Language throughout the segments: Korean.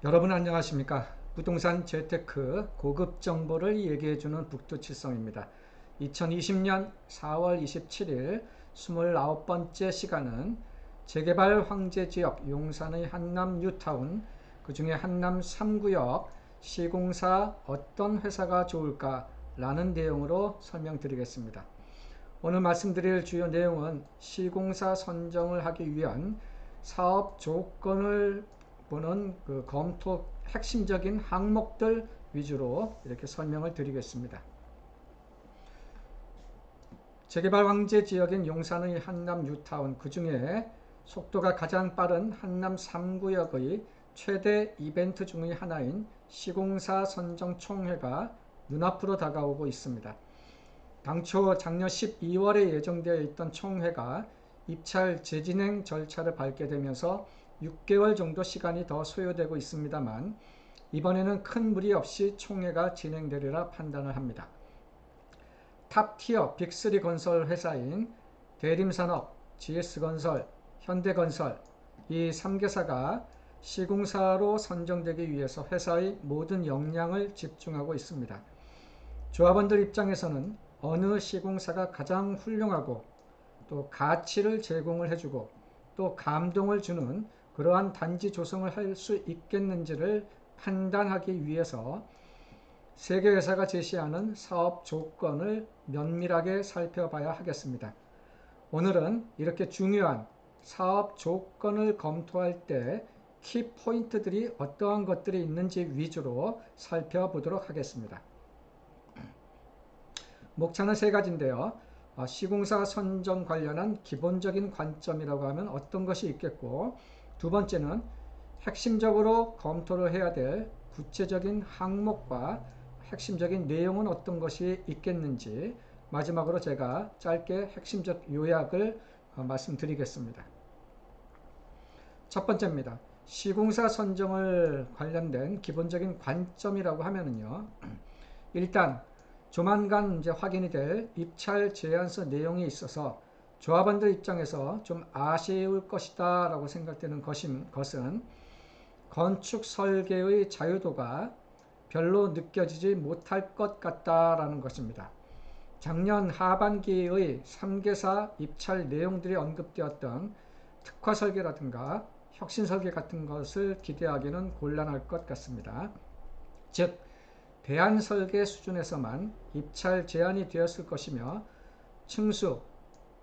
여러분 안녕하십니까? 부동산 재테크 고급 정보를 얘기해주는 북두칠성입니다. 2020년 4월 27일 29번째 시간은 재개발 황제지역 용산의 한남 뉴타운, 그 중에 한남 3구역 시공사 어떤 회사가 좋을까? 라는 내용으로 설명드리겠습니다. 오늘 말씀드릴 주요 내용은 시공사 선정을 하기 위한 사업 조건을 보는 검토 핵심적인 항목들 위주로 이렇게 설명을 드리겠습니다. 재개발 황제 지역인 용산의 한남 뉴타운, 그 중에 속도가 가장 빠른 한남 3구역의 최대 이벤트 중의 하나인 시공사 선정 총회가 눈앞으로 다가오고 있습니다. 당초 작년 12월에 예정되어 있던 총회가 입찰 재진행 절차를 밟게 되면서 6개월 정도 시간이 더 소요되고 있습니다만, 이번에는 큰 무리 없이 총회가 진행되리라 판단을 합니다. 탑티어 빅3 건설 회사인 대림산업, GS건설, 현대건설, 이 3개사가 시공사로 선정되기 위해서 회사의 모든 역량을 집중하고 있습니다. 조합원들 입장에서는 어느 시공사가 가장 훌륭하고 또 가치를 제공을 해주고 또 감동을 주는 그러한 단지 조성을 할 수 있겠는지를 판단하기 위해서 세계 회사가 제시하는 사업 조건을 면밀하게 살펴봐야 하겠습니다. 오늘은 이렇게 중요한 사업 조건을 검토할 때 키포인트들이 어떠한 것들이 있는지 위주로 살펴보도록 하겠습니다. 목차는 세 가지인데요. 시공사 선정 관련한 기본적인 관점이라고 하면 어떤 것이 있겠고, 두 번째는 핵심적으로 검토를 해야 될 구체적인 항목과 핵심적인 내용은 어떤 것이 있겠는지, 마지막으로 제가 짧게 핵심적 요약을 말씀드리겠습니다. 첫 번째입니다. 시공사 선정을 관련된 기본적인 관점이라고 하면은요, 일단 조만간 이제 확인이 될 입찰 제안서 내용이 있어서 조합원들 입장에서 좀 아쉬울 것이다 라고 생각되는 것은 건축 설계의 자유도가 별로 느껴지지 못할 것 같다라는 것입니다. 작년 하반기의 3개사 입찰 내용들이 언급되었던 특화 설계라든가 혁신 설계 같은 것을 기대하기는 곤란할 것 같습니다. 즉, 대안 설계 수준에서만 입찰 제한이 되었을 것이며, 층수,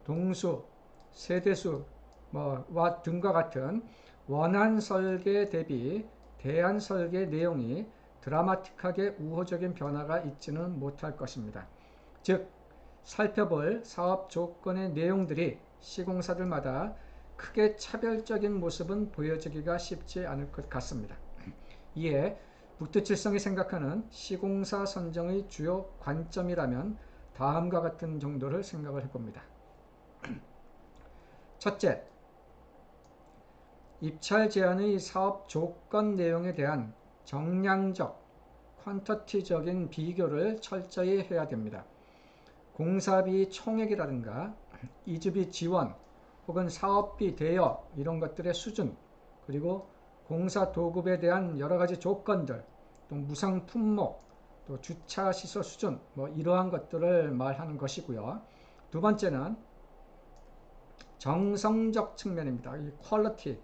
동수, 세대수 와 등과 같은 원안 설계 대비 대안 설계 내용이 드라마틱하게 우호적인 변화가 있지는 못할 것입니다. 즉, 살펴볼 사업 조건의 내용들이 시공사들마다 크게 차별적인 모습은 보여지기가 쉽지 않을 것 같습니다. 이에 북두칠성이 생각하는 시공사 선정의 주요 관점이라면 다음과 같은 정도를 생각을 해봅니다. 첫째, 입찰 제한의 사업 조건 내용에 대한 정량적, 퀀터티적인 비교를 철저히 해야 됩니다. 공사비 총액이라든가 이주비 지원 혹은 사업비 대여 이런 것들의 수준, 그리고 공사 도급에 대한 여러 가지 조건들, 또 무상 품목, 또 주차 시설 수준, 이러한 것들을 말하는 것이고요. 두 번째는 정성적 측면입니다. 이 퀄리티,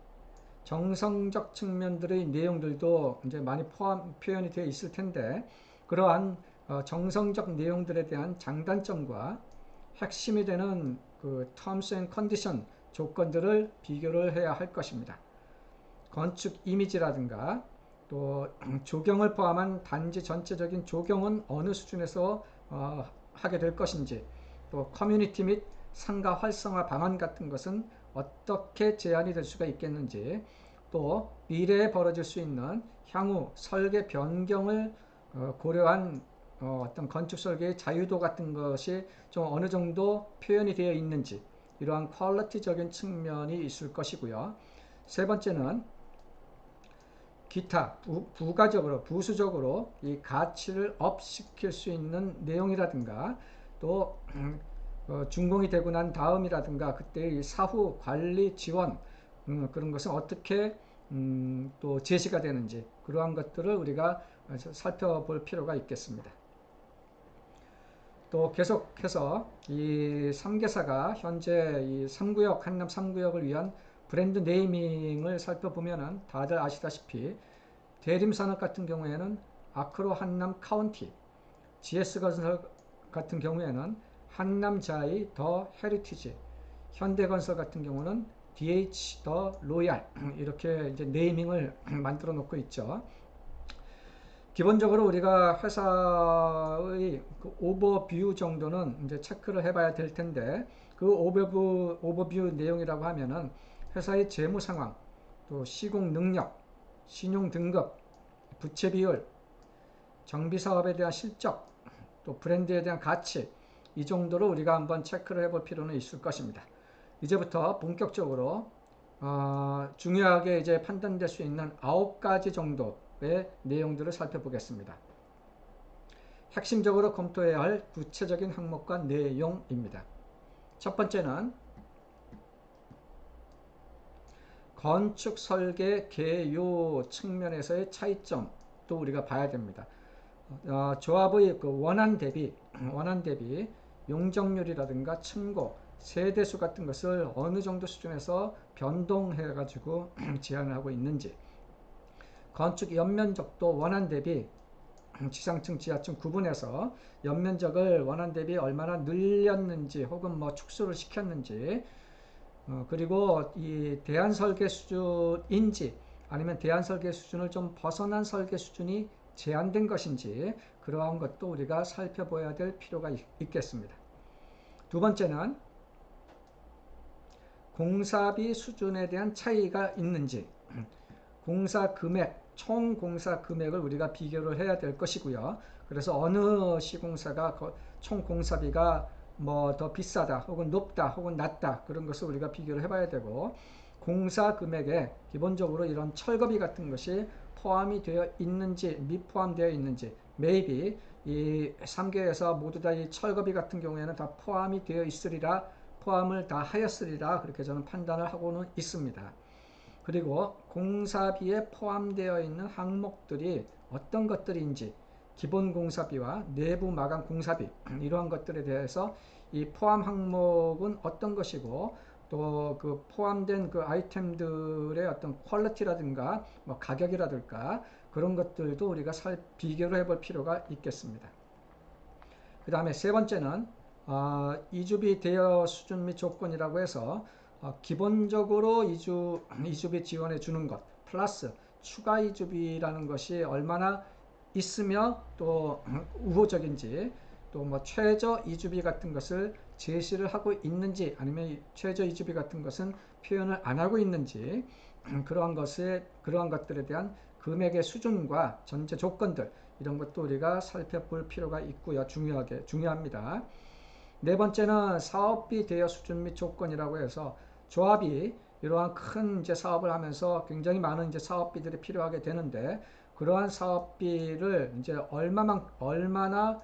정성적 측면들의 내용들도 이제 많이 표현이 되어 있을 텐데, 그러한 정성적 내용들에 대한 장단점과 핵심이 되는 그 terms and condition 조건들을 비교를 해야 할 것입니다. 건축 이미지라든가 또 조경을 포함한 단지 전체적인 조경은 어느 수준에서 하게 될 것인지, 또 커뮤니티 및 상가 활성화 방안 같은 것은 어떻게 제한이 될 수가 있겠는지, 또 미래에 벌어질 수 있는 향후 설계 변경을 고려한 어떤 건축 설계의 자유도 같은 것이 좀 어느 정도 표현이 되어 있는지, 이러한 퀄리티적인 측면이 있을 것이고요. 세 번째는 기타 부가적으로 부수적으로 이 가치를 업시킬 수 있는 내용이라든가, 또 준공이 되고 난 다음이라든가 그때의 사후 관리 지원, 그런 것은 어떻게 또 제시가 되는지 그러한 것들을 우리가 살펴볼 필요가 있겠습니다. 또 계속해서 이 3개사가 현재 이 3구역, 한남 3구역을 위한 브랜드 네이밍을 살펴보면은 다들 아시다시피 대림산업 같은 경우에는 아크로 한남 카운티, GS건설 같은 경우에는 한남자이 더 헤리티지, 현대건설 같은 경우는 DH 더 로얄 이렇게 이제 네이밍을 만들어 놓고 있죠. 기본적으로 우리가 회사의 그 오버뷰 정도는 이제 체크를 해봐야 될 텐데 그 오버뷰 내용이라고 하면은 회사의 재무 상황, 또 시공 능력, 신용 등급, 부채 비율, 정비 사업에 대한 실적, 또 브랜드에 대한 가치 이 정도로 우리가 한번 체크를 해볼 필요는 있을 것입니다. 이제부터 본격적으로 중요하게 이제 판단될 수 있는 9가지 정도의 내용들을 살펴보겠습니다. 핵심적으로 검토해야 할 구체적인 항목과 내용입니다. 첫 번째는 건축 설계 개요 측면에서의 차이점도 우리가 봐야 됩니다. 조합의 그 원한 대비 용적률이라든가 층고, 세대수 같은 것을 어느 정도 수준에서 변동해 가지고 제한하고 있는지, 건축 연면적도 원한 대비 지상층, 지하층 구분해서 연면적을 원한 대비 얼마나 늘렸는지 혹은 뭐 축소를 시켰는지, 그리고 이 대안 설계 수준인지 아니면 대안 설계 수준을 좀 벗어난 설계 수준이 제한된 것인지 그러한 것도 우리가 살펴봐야 될 필요가 있겠습니다. 두 번째는 공사비 수준에 대한 차이가 있는지, 공사 금액, 총 공사 금액을 우리가 비교를 해야 될 것이고요. 그래서 어느 시공사가 총 공사비가 뭐 더 비싸다 혹은 높다 혹은 낮다 그런 것을 우리가 비교를 해봐야 되고, 공사 금액에 기본적으로 이런 철거비 같은 것이 포함이 되어 있는지 미포함되어 있는지, maybe 이 3개에서 모두 다 이 철거비 같은 경우에는 다 포함이 되어 있으리라, 포함을 다 하였으리라 그렇게 저는 판단을 하고는 있습니다. 그리고 공사비에 포함되어 있는 항목들이 어떤 것들인지, 기본 공사비와 내부 마감 공사비 이러한 것들에 대해서 이 포함 항목은 어떤 것이고, 또 그 포함된 그 아이템들의 어떤 퀄리티라든가 뭐 가격이라든가 그런 것들도 우리가 비교를 해볼 필요가 있겠습니다. 그 다음에 세 번째는 이주비 대여 수준 및 조건이라고 해서 기본적으로 이주비 지원해 주는 것 플러스 추가 이주비라는 것이 얼마나 있으며 또 우호적인지, 또 뭐 최저 이주비 같은 것을 제시를 하고 있는지 아니면 최저 이주비 같은 것은 표현을 안 하고 있는지, 그러한 것들에 대한 금액의 수준과 전제 조건들 이런 것도 우리가 살펴볼 필요가 있고요. 중요합니다. 네 번째는 사업비 대여 수준 및 조건이라고 해서 조합이 이러한 큰 이제 사업을 하면서 굉장히 많은 이제 사업비들이 필요하게 되는데, 그러한 사업비를 이제 얼마나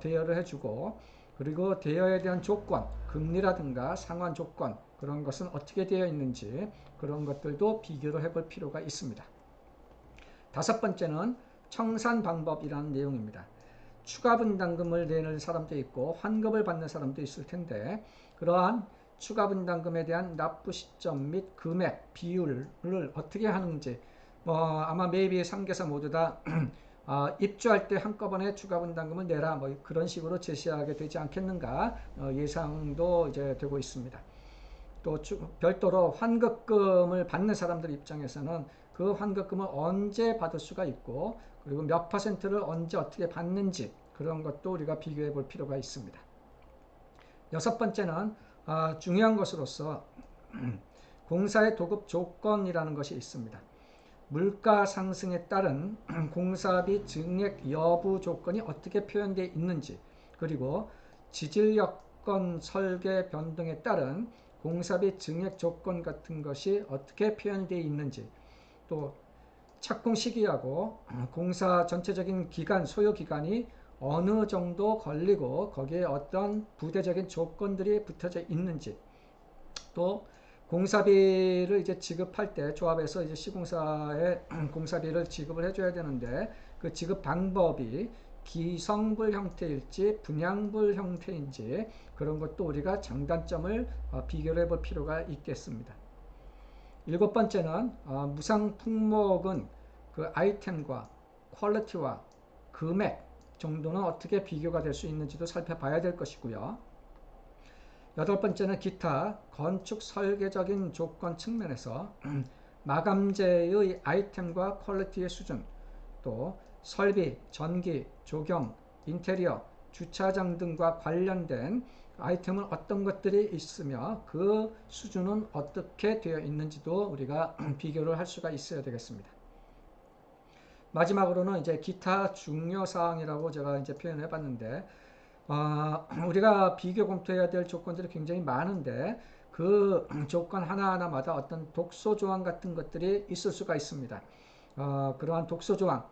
대여를 해주고, 그리고 대여에 대한 조건, 금리라든가 상환 조건 그런 것은 어떻게 되어 있는지 그런 것들도 비교를 해볼 필요가 있습니다. 다섯 번째는 청산 방법이라는 내용입니다. 추가 분담금을 내는 사람도 있고 환급을 받는 사람도 있을 텐데, 그러한 추가 분담금에 대한 납부 시점 및 금액, 비율을 어떻게 하는지, 아마 maybe 3개사 모두 다 입주할 때 한꺼번에 추가 분담금을 내라 뭐 그런 식으로 제시하게 되지 않겠는가 예상도 이제 되고 있습니다. 또 별도로 환급금을 받는 사람들 입장에서는 그 환급금을 언제 받을 수가 있고, 그리고 몇 퍼센트를 언제 어떻게 받는지 그런 것도 우리가 비교해 볼 필요가 있습니다. 여섯 번째는 중요한 것으로서 공사의 도급 조건이라는 것이 있습니다. 물가 상승에 따른 공사비 증액 여부 조건이 어떻게 표현되어 있는지, 그리고 지질 여건 설계 변동에 따른 공사비 증액 조건 같은 것이 어떻게 표현되어 있는지, 또 착공 시기하고 공사 전체적인 기간, 소요 기간이 어느 정도 걸리고 거기에 어떤 부대적인 조건들이 붙어져 있는지, 또 공사비를 이제 지급할 때 조합에서 이제 시공사에 공사비를 지급을 해줘야 되는데 그 지급 방법이 기성불 형태일지 분양불 형태인지 그런 것도 우리가 장단점을 비교를 해볼 필요가 있겠습니다. 일곱 번째는 무상 품목은 그 아이템과 퀄리티와 금액 정도는 어떻게 비교가 될 수 있는지도 살펴봐야 될 것이고요. 여덟 번째는 기타 건축 설계적인 조건 측면에서 마감재의 아이템과 퀄리티의 수준, 또 설비, 전기, 조경, 인테리어, 주차장 등과 관련된 아이템은 어떤 것들이 있으며 그 수준은 어떻게 되어 있는지도 우리가 비교를 할 수가 있어야 되겠습니다. 마지막으로는 이제 기타 중요사항이라고 제가 이제 표현해 봤는데, 우리가 비교 검토해야 될 조건들이 굉장히 많은데, 그 조건 하나하나마다 어떤 독소 조항 같은 것들이 있을 수가 있습니다. 그러한 독소 조항,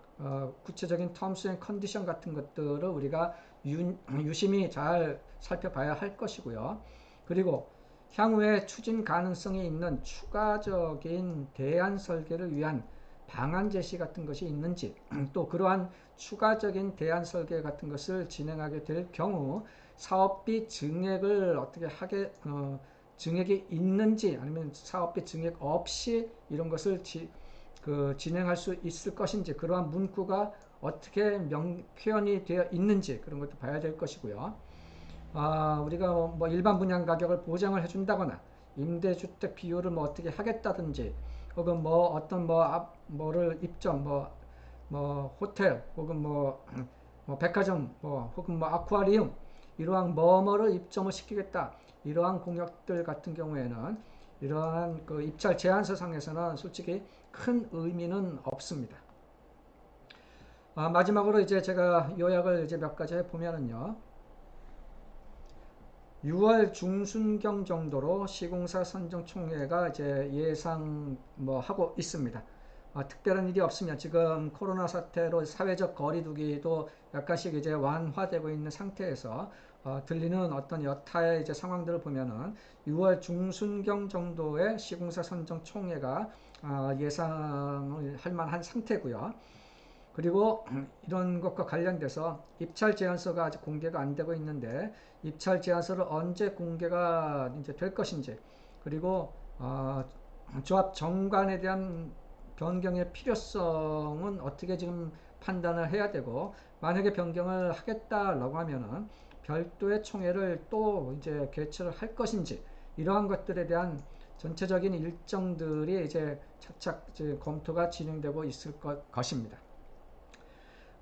구체적인 terms and condition 같은 것들을 우리가 유심히 잘 살펴봐야 할 것이고요. 그리고 향후에 추진 가능성이 있는 추가적인 대안 설계를 위한 방안 제시 같은 것이 있는지, 또 그러한 추가적인 대안 설계 같은 것을 진행하게 될 경우 사업비 증액을 어떻게 하게 증액이 있는지 아니면 사업비 증액 없이 이런 것을 진행할 수 있을 것인지, 그러한 문구가 어떻게 표현이 되어 있는지 그런 것도 봐야 될 것이고요. 우리가 뭐 일반 분양 가격을 보장을 해준다거나 임대주택 비율을 뭐 어떻게 하겠다든지, 혹은 뭐 어떤 뭐를 입점 뭐 호텔 혹은 뭐 백화점 혹은 뭐 아쿠아리움 이러한 뭐뭐를 입점을 시키겠다, 이러한 공약들 같은 경우에는 이러한 그 입찰 제안서 상에서는 솔직히 큰 의미는 없습니다. 마지막으로 이제 제가 요약을 이제 몇 가지 해보면은요. 6월 중순경 정도로 시공사 선정 총회가 이제 예상 하고 있습니다. 특별한 일이 없으면 지금 코로나 사태로 사회적 거리두기도 약간씩 이제 완화되고 있는 상태에서 들리는 어떤 여타의 이제 상황들을 보면은 6월 중순경 정도의 시공사 선정 총회가 예상을 할 만한 상태고요. 그리고 이런 것과 관련돼서 입찰 제안서가 아직 공개가 안 되고 있는데, 입찰 제안서를 언제 공개가 이제 될 것인지, 그리고 조합 정관에 대한 변경의 필요성은 어떻게 지금 판단을 해야 되고, 만약에 변경을 하겠다라고 하면은 별도의 총회를 또 이제 개최를 할 것인지, 이러한 것들에 대한 전체적인 일정들이 이제 차차 이제 검토가 진행되고 있을 것입니다.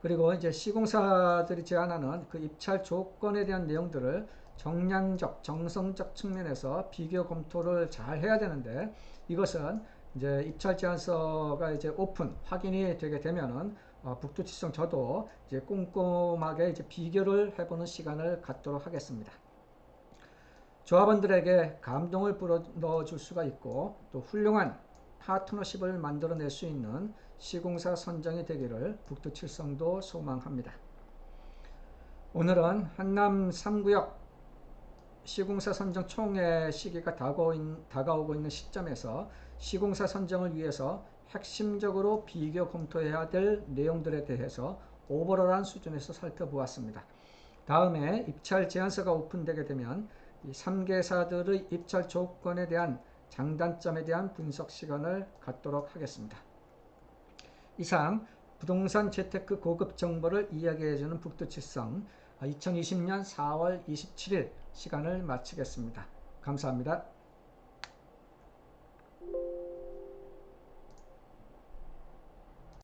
그리고 이제 시공사들이 제안하는 그 입찰 조건에 대한 내용들을 정량적, 정성적 측면에서 비교 검토를 잘 해야 되는데, 이것은 이제 입찰 제안서가 이제 오픈 확인이 되게 되면은 북두칠성 저도 이제 꼼꼼하게 이제 비교를 해보는 시간을 갖도록 하겠습니다. 조합원들에게 감동을 불어넣어 줄 수가 있고, 또 훌륭한 파트너십을 만들어낼 수 있는 시공사 선정이 되기를 북두칠성도 소망합니다. 오늘은 한남 3구역 시공사 선정 총회 시기가 다가오고 있는 시점에서 시공사 선정을 위해서 핵심적으로 비교 검토해야 될 내용들에 대해서 오버롤한 수준에서 살펴보았습니다. 다음에 입찰 제안서가 오픈되게 되면 이 3개사들의 입찰 조건에 대한 장단점에 대한 분석 시간을 갖도록 하겠습니다. 이상 부동산 재테크 고급 정보를 이야기해주는 북두칠성 2020년 4월 27일 시간을 마치겠습니다. 감사합니다.